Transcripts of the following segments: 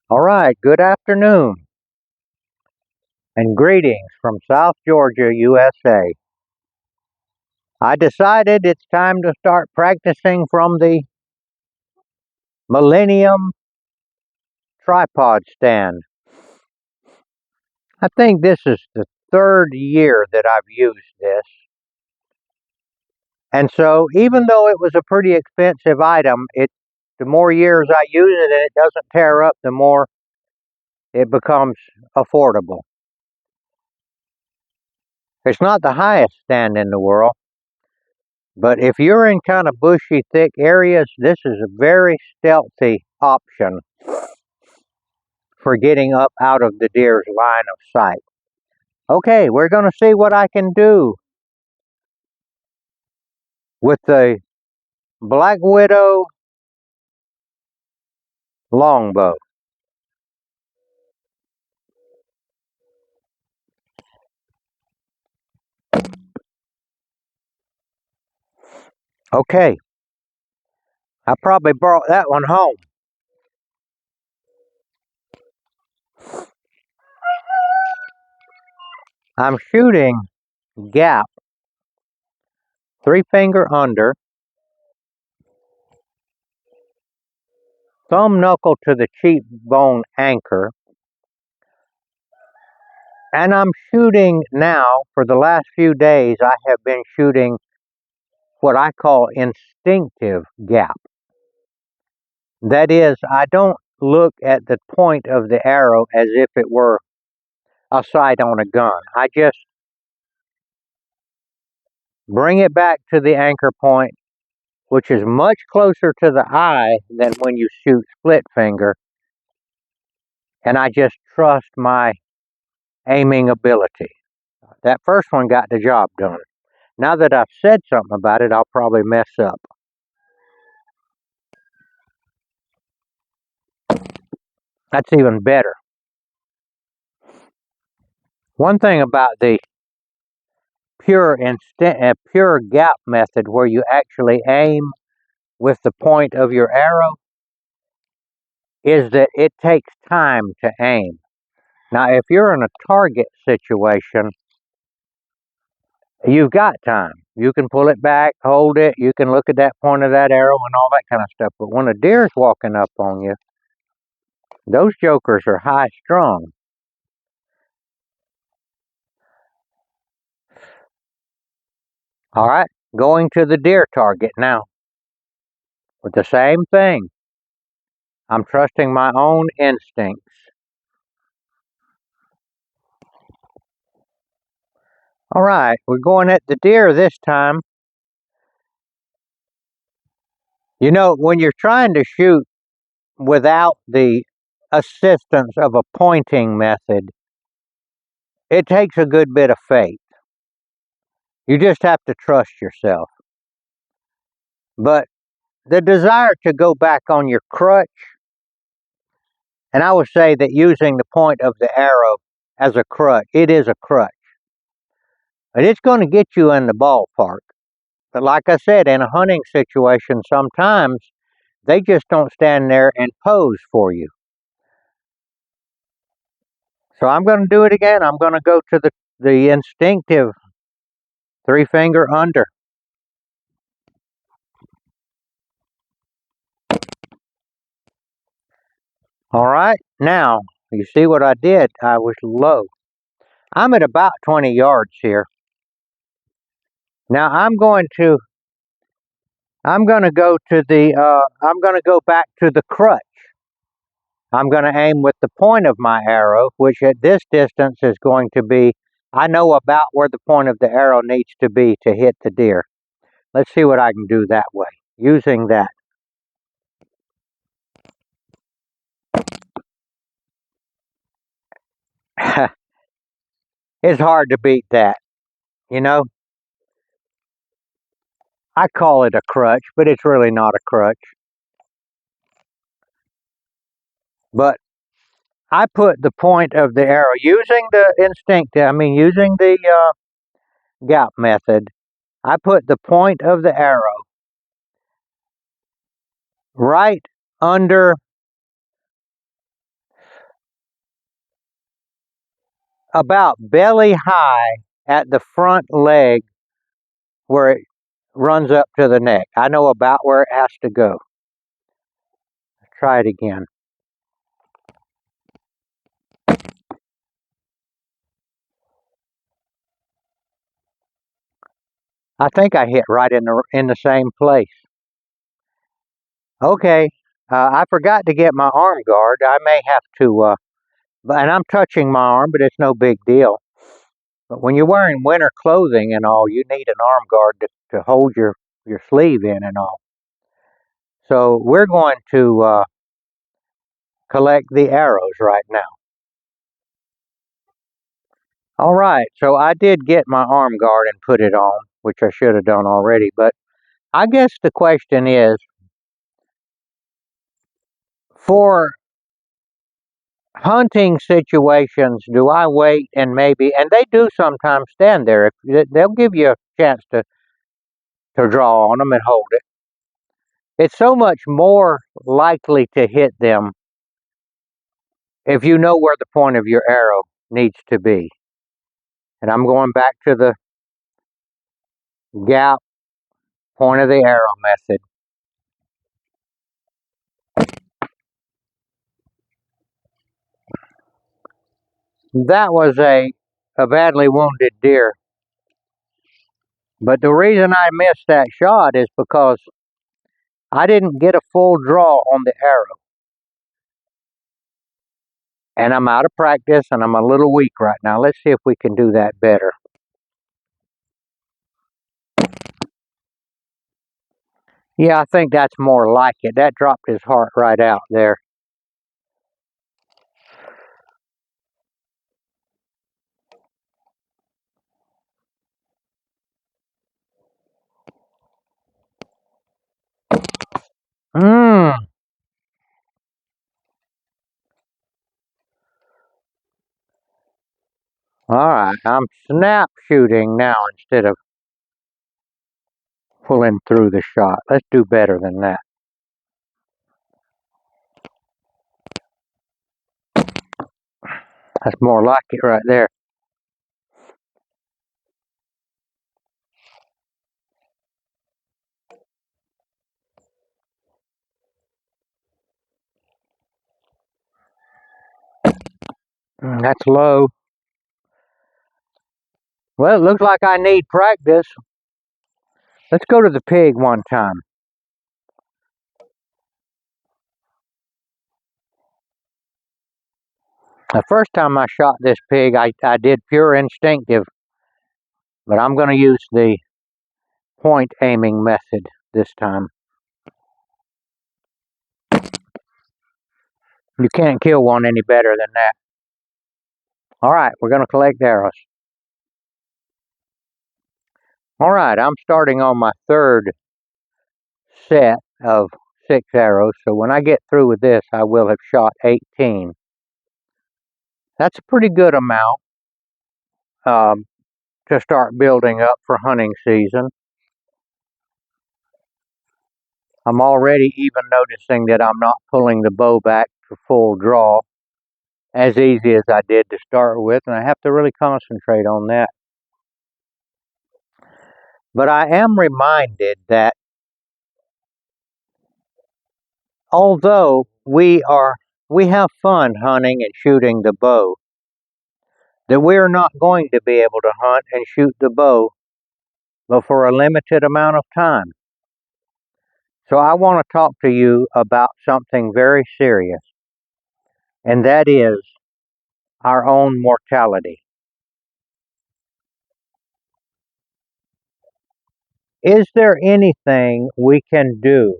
All right, good afternoon and greetings from South Georgia, USA. I decided it's time to start practicing from the Millennium tripod stand. I think this is the third year that I've used this. And so even though it was a pretty expensive item, the more years I use it and it doesn't tear up, the more it becomes affordable. It's not the highest stand in the world. But if you're in kind of bushy, thick areas, this is a very stealthy option for getting up out of the deer's line of sight. Okay, we're going to see what I can do with the Black Widow longbow. Okay, I probably brought that one home. I'm shooting gap, three finger under, thumb knuckle to the cheekbone anchor, and I'm shooting now, for the last few days, I have been shooting what I call instinctive gap. That is, I don't look at the point of the arrow as if it were a sight on a gun. I just bring it back to the anchor point, which is much closer to the eye than when you shoot split finger, and I just trust my aiming ability. That first one got the job done. Now that I've said something about it, I'll probably mess up. That's even better. One thing about the pure gap method, where you actually aim with the point of your arrow, is that it takes time to aim. Now, if you're in a target situation, you've got time. You can pull it back, hold it, you can look at that point of that arrow and all that kind of stuff. But when a deer's walking up on you, those jokers are high strung. All right, going to the deer target now with the same thing. I'm trusting my own instincts. All right, we're going at the deer this time. You know, when you're trying to shoot without the assistance of a pointing method, it takes a good bit of faith. You just have to trust yourself. But the desire to go back on your crutch, and I would say that using the point of the arrow as a crutch, it is a crutch. And it's going to get you in the ballpark. But like I said, in a hunting situation, sometimes they just don't stand there and pose for you. So I'm going to do it again. I'm going to go to the instinctive three finger under. All right, now you see what I did. I was low. I'm at about 20 yards here. Now I'm going to go to I'm going to go back to the crutch. I'm going to aim with the point of my arrow, which at this distance is going to be, I know about where the point of the arrow needs to be to hit the deer. Let's see what I can do that way, using that. It's hard to beat that, you know? I call it a crutch, but it's really not a crutch. But I put the point of the arrow using using the gap method. I put the point of the arrow right under about belly high at the front leg where it runs up to the neck. I know about where it has to go. Try it again. I think I hit right in the same place. Okay, I forgot to get my arm guard. I may have to, and I'm touching my arm, but it's no big deal. But when you're wearing winter clothing and all, you need an arm guard to hold your sleeve in and all. So we're going to collect the arrows right now. All right, so I did get my arm guard and put it on, which I should have done already. But I guess the question is, for hunting situations, do I wait and maybe, and they do sometimes stand there. If they'll give you a chance to draw on them and hold it. It's so much more likely to hit them if you know where the point of your arrow needs to be. And I'm going back to the gap point of the arrow method. That was a badly wounded deer. But the reason I missed that shot is because I didn't get a full draw on the arrow. And I'm out of practice and I'm a little weak right now. Let's see if we can do that better. Yeah, I think that's more like it. That dropped his heart right out there. Mmm. Alright, I'm snap shooting now instead of pulling through the shot. Let's do better than that. That's more like it right there. That's low. Well, it looks like I need practice. Let's go to the pig one time. The first time I shot this pig, I did pure instinctive, but I'm going to use the point aiming method this time. You can't kill one any better than that. Alright, we're going to collect arrows. Alright, I'm starting on my third set of 6 arrows, so when I get through with this, I will have shot 18. That's a pretty good amount to start building up for hunting season. I'm already even noticing that I'm not pulling the bow back to full draw as easy as I did to start with, and I have to really concentrate on that. But I am reminded that although we have fun hunting and shooting the bow, that we're not going to be able to hunt and shoot the bow but for a limited amount of time. So I want to talk to you about something very serious, and that is our own mortality. Is there anything we can do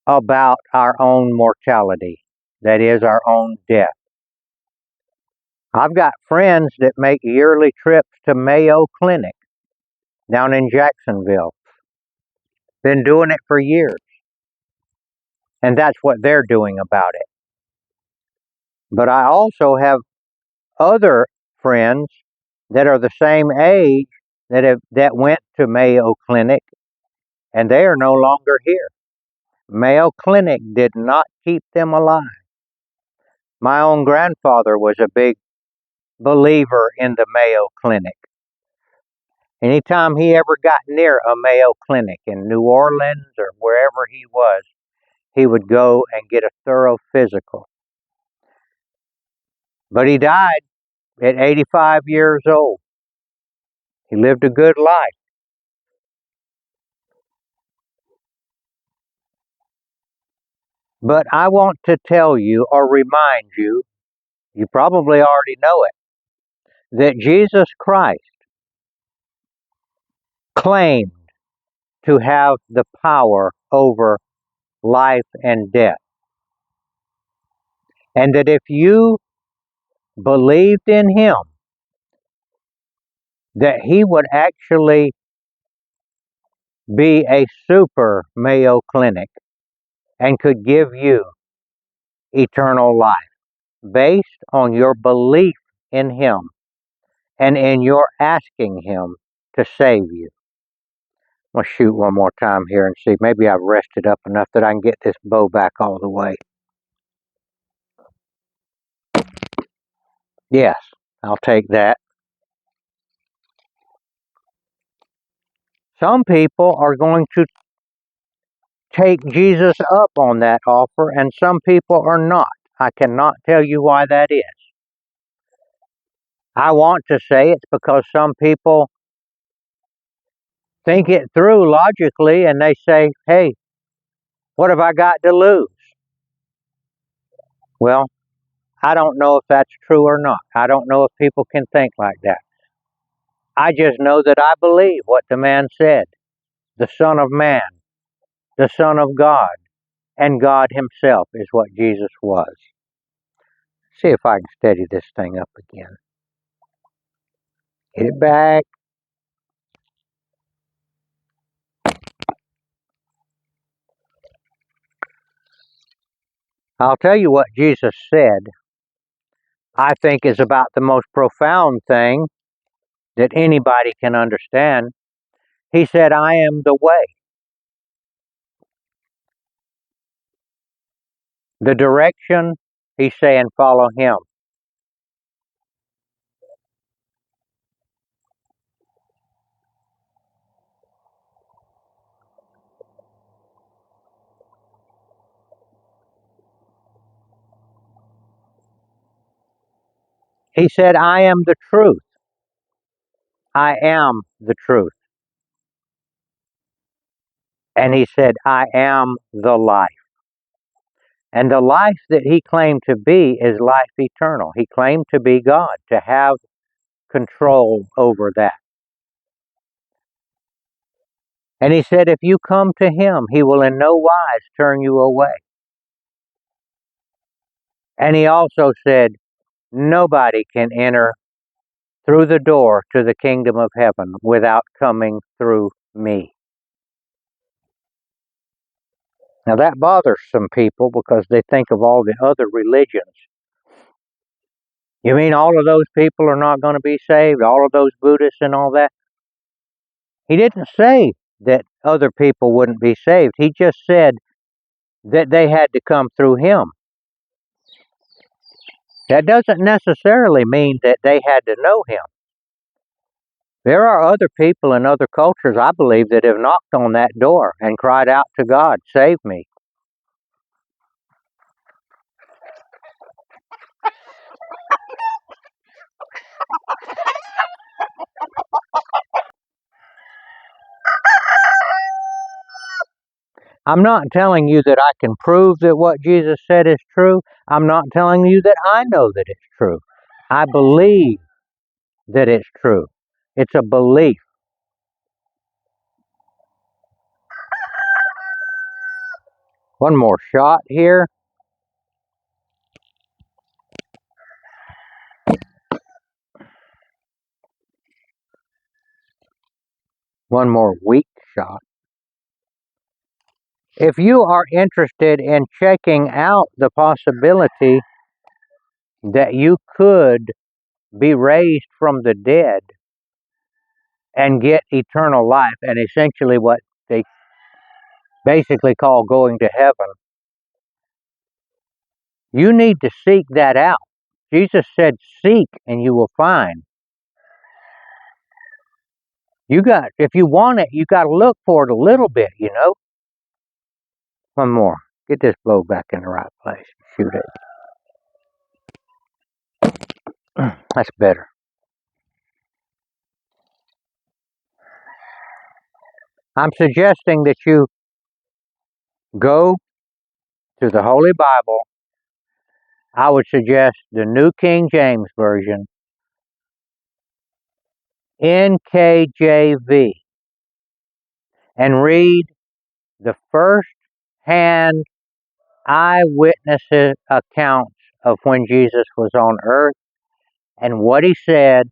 about our own mortality? That is, our own death. I've got friends that make yearly trips to Mayo Clinic down in Jacksonville. Been doing it for years. And that's what they're doing about it. But I also have other friends that are the same age that went to Mayo Clinic, and they are no longer here. Mayo Clinic did not keep them alive. My own grandfather was a big believer in the Mayo Clinic. Anytime he ever got near a Mayo Clinic in New Orleans or wherever he was, he would go and get a thorough physical. But he died at 85 years old. He lived a good life. But I want to tell you or remind you, you probably already know it, that Jesus Christ claimed to have the power over life and death. And that if you believed in him, that he would actually be a super Mayo Clinic and could give you eternal life based on your belief in him and in your asking him to save you. I'm going to shoot one more time here and see. Maybe I've rested up enough that I can get this bow back all the way. Yes, I'll take that. Some people are going to take Jesus up on that offer, and some people are not. I cannot tell you why that is. I want to say it's because some people think it through logically and they say, hey, what have I got to lose? Well, I don't know if that's true or not. I don't know if people can think like that. I just know that I believe what the man said. The Son of Man, the Son of God, and God himself is what Jesus was. See if I can steady this thing up again. Get it back. I'll tell you what Jesus said, I think is about the most profound thing that anybody can understand. He said, I am the way. The direction, he's saying, follow him. He said, I am the truth. I am the truth. And he said, I am the life. And the life that he claimed to be is life eternal. He claimed to be God, to have control over that. And he said, if you come to him, he will in no wise turn you away. And he also said, nobody can enter through the door to the kingdom of heaven without coming through me. Now that bothers some people because they think of all the other religions. You mean all of those people are not going to be saved? All of those Buddhists and all that? He didn't say that other people wouldn't be saved. He just said that they had to come through him. That doesn't necessarily mean that they had to know him. There are other people in other cultures, I believe, that have knocked on that door and cried out to God, save me. I'm not telling you that I can prove that what Jesus said is true. I'm not telling you that I know that it's true. I believe that it's true. It's a belief. One more shot here. One more weak shot. If you are interested in checking out the possibility that you could be raised from the dead and get eternal life, and essentially what they basically call going to heaven, you need to seek that out. Jesus said, seek and you will find. If you want it, you got to look for it a little bit, you know. One more. Get this bow back in the right place. Shoot it. That's better. I'm suggesting that you go to the Holy Bible. I would suggest the New King James Version, NKJV, and read the first-hand eyewitness accounts of when Jesus was on earth and what he said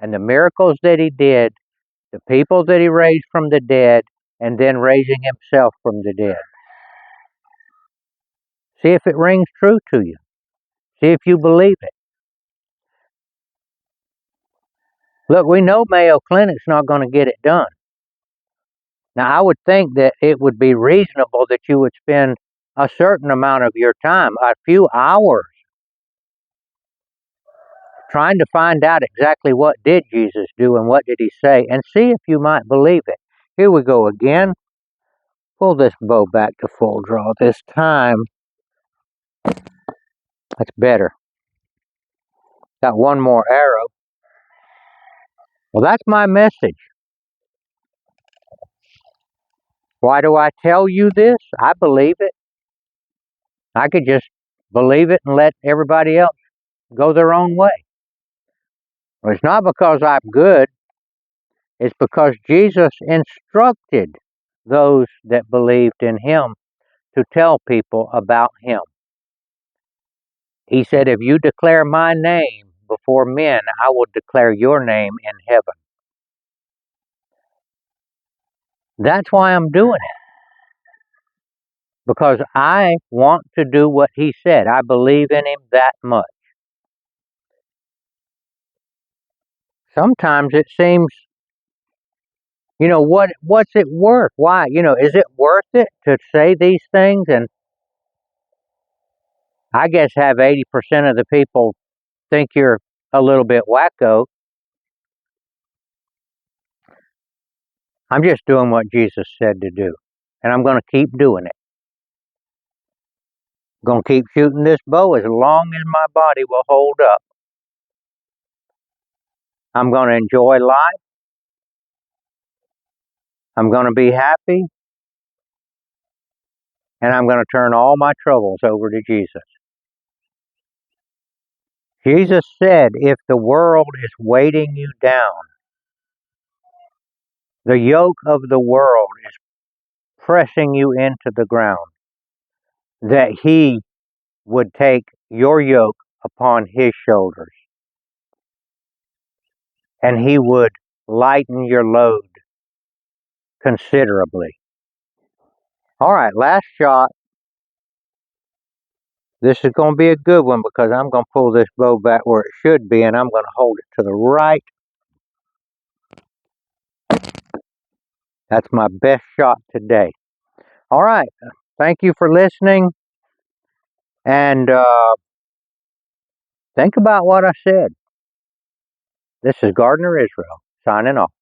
and the miracles that he did, the people that he raised from the dead, and then raising himself from the dead. See if it rings true to you. See if you believe it. Look, we know Mayo Clinic's not going to get it done. Now, I would think that it would be reasonable that you would spend a certain amount of your time, a few hours, trying to find out exactly what did Jesus do and what did he say, and see if you might believe it. Here we go again. Pull this bow back to full draw this time. That's better. Got one more arrow. Well, that's my message. Why do I tell you this? I believe it. I could just believe it and let everybody else go their own way. Well, it's not because I'm good. It's because Jesus instructed those that believed in him to tell people about him. He said, if you declare my name before men, I will declare your name in heaven. That's why I'm doing it. Because I want to do what he said. I believe in him that much. Sometimes it seems, what's it worth? Why? Is it worth it to say these things? And I guess have 80% of the people think you're a little bit wacko. I'm just doing what Jesus said to do. And I'm going to keep doing it. I'm going to keep shooting this bow as long as my body will hold up. I'm going to enjoy life. I'm going to be happy. And I'm going to turn all my troubles over to Jesus. Jesus said, if the world is weighting you down, the yoke of the world is pressing you into the ground, that he would take your yoke upon his shoulders and he would lighten your load considerably. All right, last shot. This is going to be a good one because I'm going to pull this bow back where it should be and I'm going to hold it to the right. That's my best shot today. All right, thank you for listening. And think about what I said. This is Gardner Israel signing off.